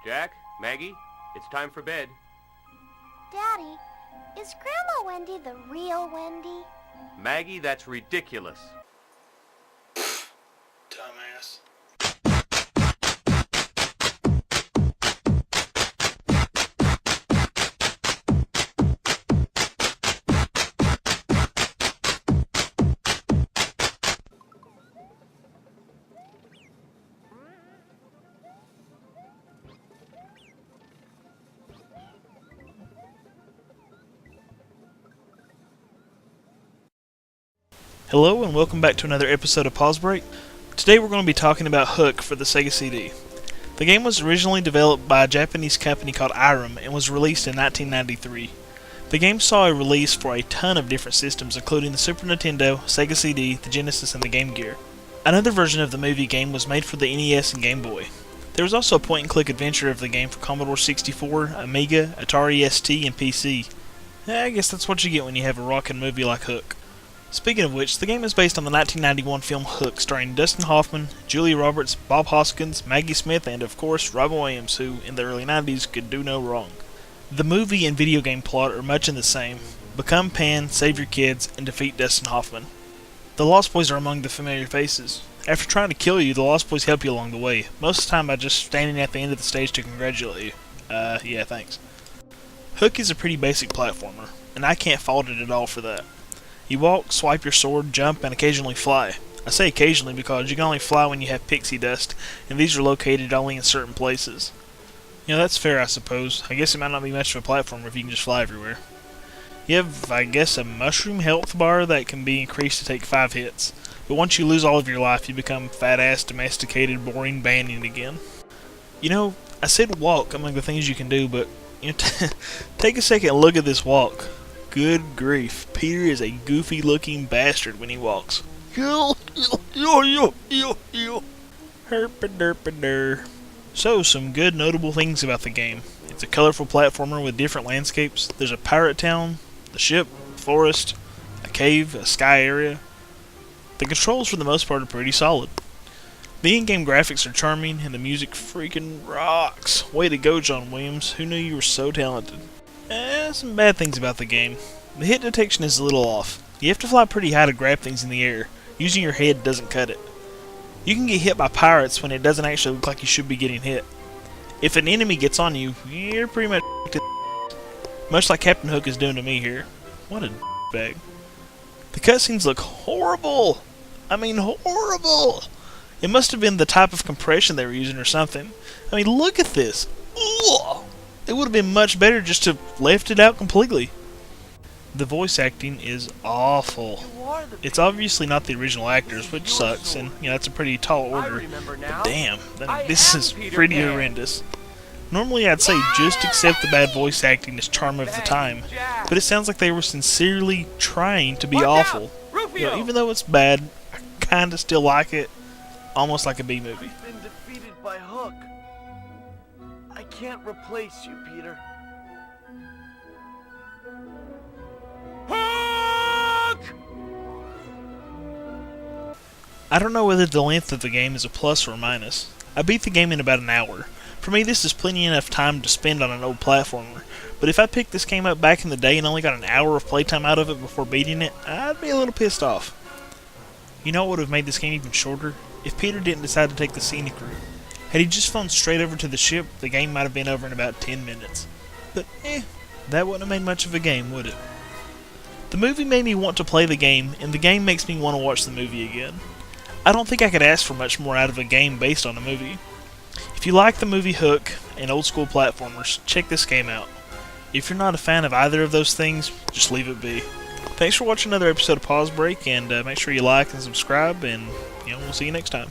Jack, Maggie, it's time for bed. Daddy, is Grandma Wendy the real Wendy? Maggie, that's ridiculous. Dumbass. Hello and welcome back to another episode of Pause Break. Today we're going to be talking about Hook for the Sega CD. The game was originally developed by a Japanese company called Irem and was released in 1993. The game saw a release for a ton of different systems, including the Super Nintendo, Sega CD, the Genesis, and the Game Gear. Another version of the movie game was made for the NES and Game Boy. There was also a point-and-click adventure of the game for Commodore 64, Amiga, Atari ST, and PC. I guess that's what you get when you have a rockin' movie like Hook. Speaking of which, the game is based on the 1991 film Hook, starring Dustin Hoffman, Julia Roberts, Bob Hoskins, Maggie Smith, and of course Robin Williams, who in the early 90s could do no wrong. The movie and video game plot are much in the same. Become Pan, save your kids, and defeat Dustin Hoffman. The Lost Boys are among the familiar faces. After trying to kill you, the Lost Boys help you along the way, most of the time by just standing at the end of the stage to congratulate you. Yeah, thanks. Hook is a pretty basic platformer, and I can't fault it at all for that. You walk, swipe your sword, jump, and occasionally fly. I say occasionally because you can only fly when you have pixie dust, and these are located only in certain places. You know, that's fair, I suppose. I guess it might not be much of a platformer if you can just fly everywhere. You have, I guess, a mushroom health bar that can be increased to take 5 hits. But once you lose all of your life, you become fat-ass, domesticated, boring Banyan again. You know, I said walk among the things you can do, but take a second and look at this walk. Good grief, Peter is a goofy-looking bastard when he walks. Herpa-derpa-der. So, some good notable things about the game. It's a colorful platformer with different landscapes. There's a pirate town, the ship, forest, a cave, a sky area. The controls for the most part are pretty solid. The in-game graphics are charming, and the music freaking rocks. Way to go, John Williams. Who knew you were so talented? Some bad things about the game. The hit detection is a little off. You have to fly pretty high to grab things in the air. Using your head doesn't cut it. You can get hit by pirates when it doesn't actually look like you should be getting hit. If an enemy gets on you, you're pretty much much like Captain Hook is doing to me here. What a bag. The cutscenes look horrible! I mean horrible! It must have been the type of compression they were using or something. I mean, look at this! Ugh. It would have been much better just to left it out completely. The voice acting is awful. It's obviously not the original actors, which sucks, and you know that's a pretty tall order. But damn, this is pretty horrendous. Normally I'd say just accept the bad voice acting as charm of the time, but it sounds like they were sincerely trying to be awful. You know, even though it's bad, I kinda still like it, almost like a B movie. I've been defeated by Hook. I can't replace you, Peter. Hook! I don't know whether the length of the game is a plus or a minus. I beat the game in about an hour. For me, this is plenty enough time to spend on an old platformer, but if I picked this game up back in the day and only got an hour of playtime out of it before beating it, I'd be a little pissed off. You know what would have made this game even shorter? If Peter didn't decide to take the scenic route. Had he just flown straight over to the ship, the game might have been over in about 10 minutes. But, that wouldn't have made much of a game, would it? The movie made me want to play the game, and the game makes me want to watch the movie again. I don't think I could ask for much more out of a game based on a movie. If you like the movie Hook and old school platformers, check this game out. If you're not a fan of either of those things, just leave it be. Thanks for watching another episode of Pause Break, and make sure you like and subscribe, and we'll see you next time.